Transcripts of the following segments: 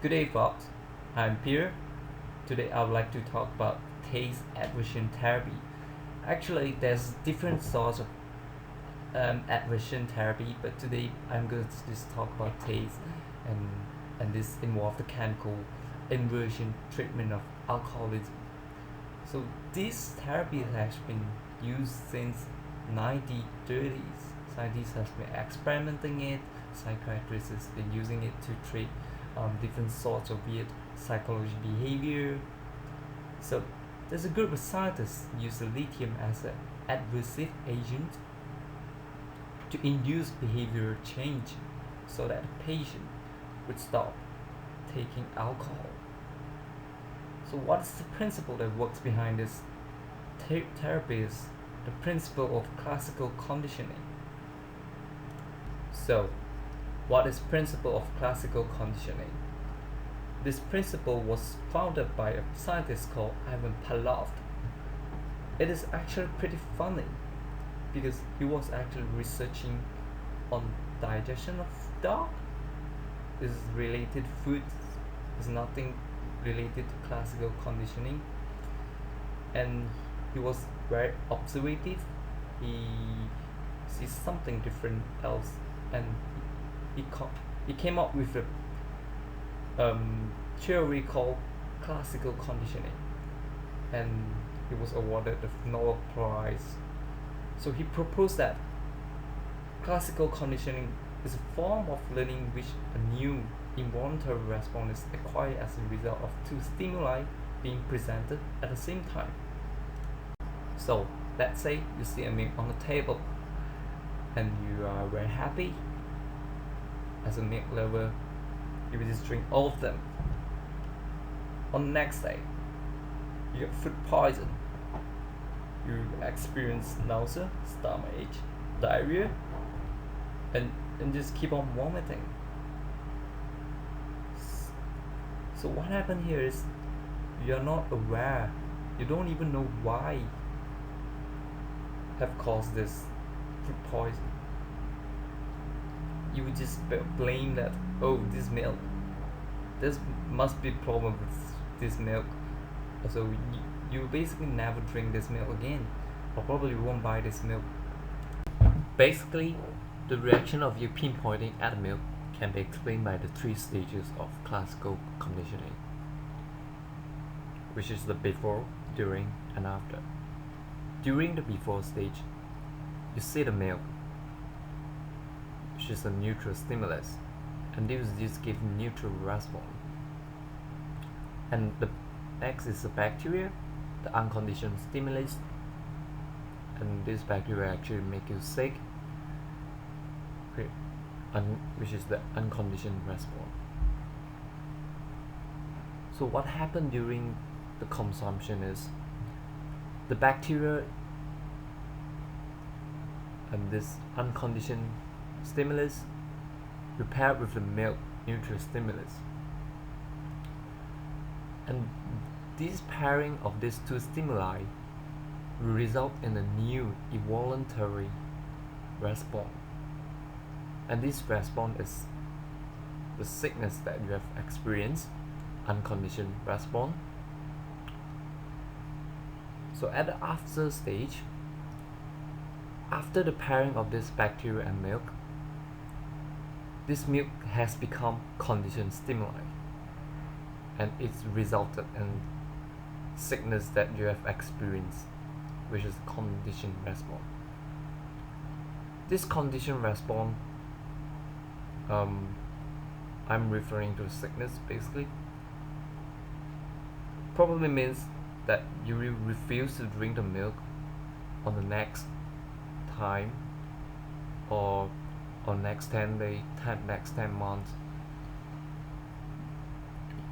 Good day, folks. I'm Peter. Today, I would like to talk about taste aversion therapy. Actually, there's different sorts of aversion therapy, but today I'm going to just talk about taste, and this involves the chemical inversion treatment of alcoholism. So this therapy has been used since 1930s. Scientists have been experimenting it. Psychiatrists have been using it to treat different sorts of weird psychology behavior. So there's a group of scientists use the lithium as an adversive agent to induce behavioral change so that the patient would stop taking alcohol. So what is the principle that works behind this therapy is the principle of classical conditioning. So what is principle of classical conditioning? This principle was founded by a scientist called Ivan Pavlov. It is actually pretty funny because he was actually researching on digestion of dog. This is related food, is nothing related to classical conditioning, and he was very observative. He sees something different else, and he came up with a theory called classical conditioning, and he was awarded the Nobel Prize. So he proposed that classical conditioning is a form of learning which a new involuntary response is acquired as a result of two stimuli being presented at the same time. So let's say you see a milk on the table and you are very happy. As a milk lover, you will just drink all of them. On the next day, you get food poison. You experience nausea, stomachache, diarrhea, and just keep on vomiting. So what happened here is you're not aware. You don't even know why have caused this food poison. You would just blame that, oh, this milk, this must be problem with this milk. So you basically never drink this milk again, or probably won't buy this milk. Basically, the reaction of you pinpointing at the milk can be explained by the three stages of classical conditioning, which is the before, during, and after. During the before stage, you see the milk, which is a neutral stimulus, and this just gives neutral response. And the next is the bacteria, the unconditioned stimulus, and this bacteria actually make you sick, which is the unconditioned response. So what happened during the consumption is the bacteria and this unconditioned stimulus repaired with the milk neutral stimulus, and this pairing of these two stimuli will result in a new involuntary response, and this response is the sickness that you have experienced, unconditioned response. So at the after stage, after the pairing of this bacteria and milk, this milk has become conditioned stimuli, and it's resulted in sickness that you have experienced, which is conditioned response. This conditioned response, I'm referring to sickness basically, probably means that you will refuse to drink the milk on the next time, or next 10 days, next 10 months.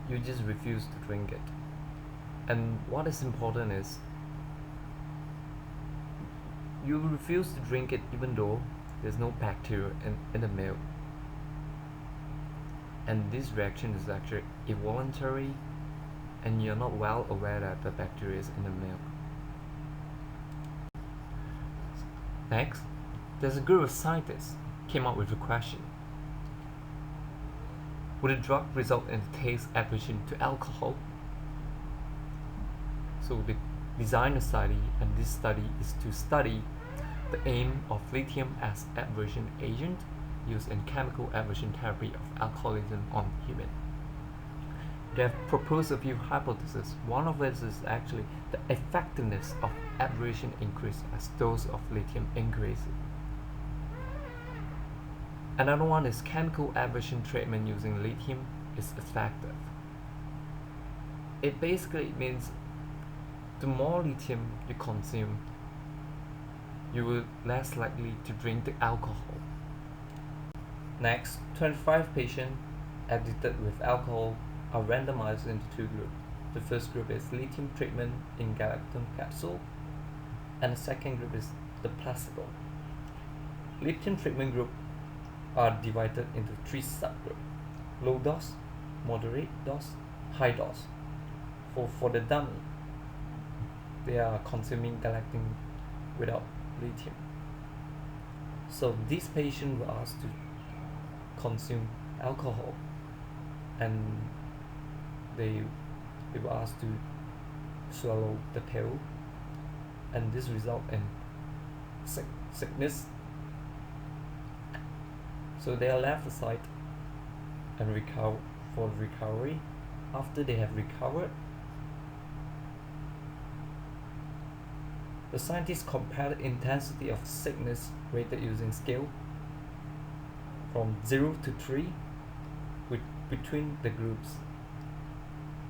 You just refuse to drink it. And what is important is you refuse to drink it even though there's no bacteria in the milk, and this reaction is actually involuntary, and you're not well aware that the bacteria is in the milk. Next, there's a group of scientists came up with a question. Would a drug result in taste aversion to alcohol? So the design a study, and this study is to study the aim of lithium as aversion agent used in chemical aversion therapy of alcoholism on human. They have proposed a few hypotheses. One of it is actually the effectiveness of aversion increase as dose of lithium increases. Another one is chemical aversion treatment using lithium is effective. It basically means the more lithium you consume, you will less likely to drink the alcohol. Next, 25 patients addicted with alcohol are randomized into two groups. The first group is lithium treatment in galactose capsule, and the second group is the placebo. Lithium treatment group are divided into three subgroups: low dose, moderate dose, high dose. For the dummy, they are consuming galactose without lithium. So these patients were asked to consume alcohol, and they were asked to swallow the pill, and this result in sickness. So they are left aside and for recovery. After they have recovered, the scientists compared the intensity of sickness rated using scale from 0 to 3 between the groups.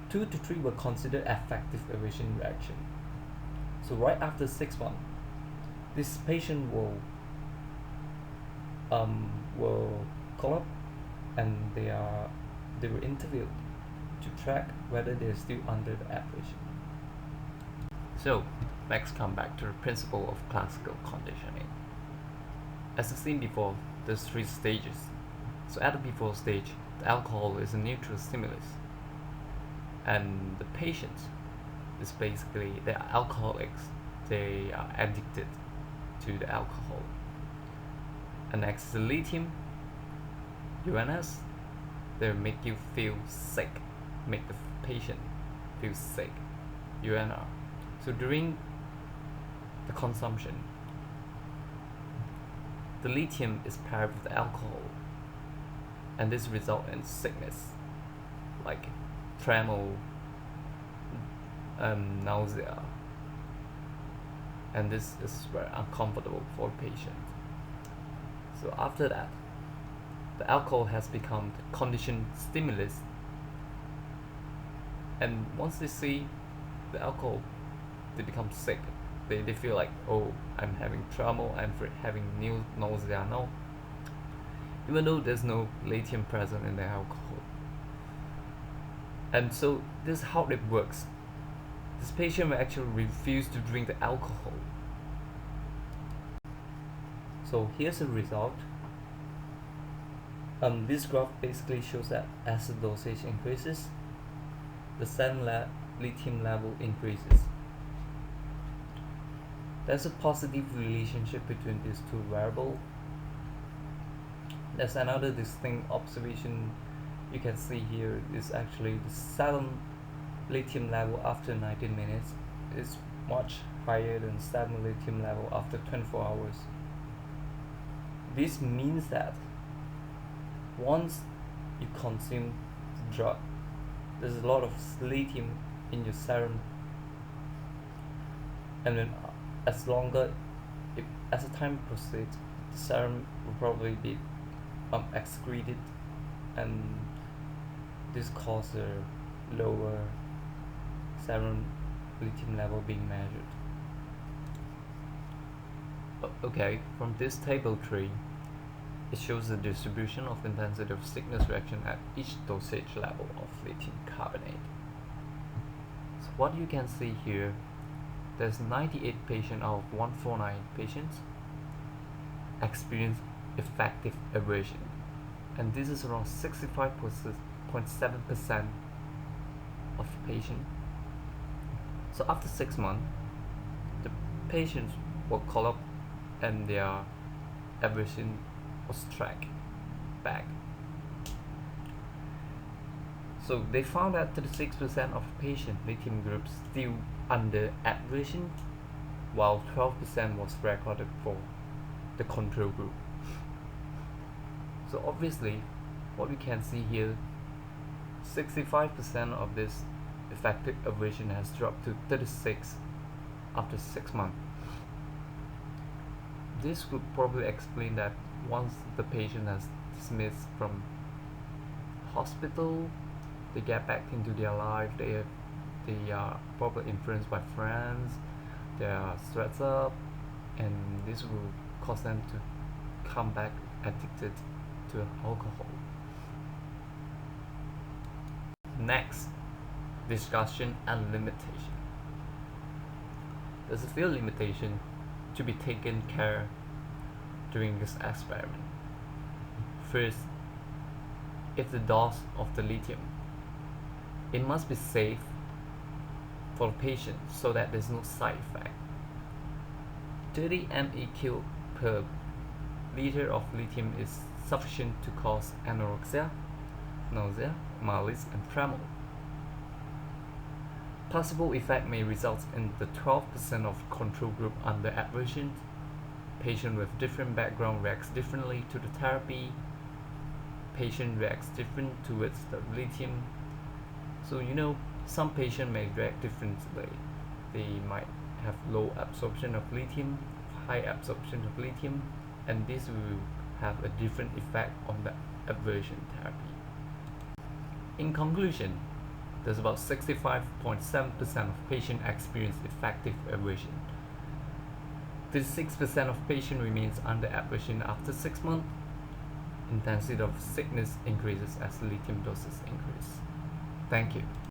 2 to 3 were considered effective aversion reaction. So right after 6 months, this patient will call up, and they were interviewed to track whether they're still under the average. So let's come back to the principle of classical conditioning. As I've seen before, there's 3 stages. So at the before stage, the alcohol is a neutral stimulus, and the patient is basically, they are alcoholics, they are addicted to the alcohol. And next is the lithium, UNS, they make you feel sick, make the patient feel sick, UNR. So during the consumption, the lithium is paired with the alcohol, and this results in sickness like tremor, nausea, and this is very uncomfortable for the patient. So after that, the alcohol has become the conditioned stimulus, and once they see the alcohol, they become sick. They feel like, oh, I'm having tremor, I'm having nausea now, even though there's no lithium present in the alcohol. And so this is how it works. This patient will actually refuse to drink the alcohol. So here's the result. This graph basically shows that as the dosage increases, the serum lithium level increases. There's a positive relationship between these two variables. There's another distinct observation you can see here is actually the serum lithium level after 19 minutes is much higher than serum lithium level after 24 hours. This means that once you consume the drug, there's a lot of lithium in your serum, and then as the time proceeds, the serum will probably be excreted, and this causes a lower serum lithium level being measured. Okay, from this table 3, it shows the distribution of intensity of sickness reaction at each dosage level of lithium carbonate. So what you can see here, there's 98 patients out of 149 patients experience effective aversion, and this is around 65.7% of patients. So after 6 months, the patients will call up, and their aversion was tracked back. So they found that 36% of patient lithium groups still under aversion, while 12% was recorded for the control group. So obviously, what we can see here, 65% of this effective aversion has dropped to 36 after 6 months. This could probably explain that once the patient has dismissed from hospital, they get back into their life, they are probably influenced by friends, they are stressed up, and this will cause them to come back addicted to alcohol. Next, discussion and limitation. There's a few limitations to be taken care during this experiment. First, if the dose of the lithium, it must be safe for the patient so that there's no side effect. 30 mEq per liter of lithium is sufficient to cause anorexia, nausea, malaise, and tremor. Placebo effect may result in the 12% of control group under aversion. Patient with different background reacts differently to the therapy. Patient reacts different towards the lithium. So some patient may react differently. They might have low absorption of lithium, high absorption of lithium, and this will have a different effect on the aversion therapy. In conclusion, there's about 65.7% of patients experience effective aversion. 36% of patients remains under aversion after 6 months. Intensity of sickness increases as lithium doses increase. Thank you.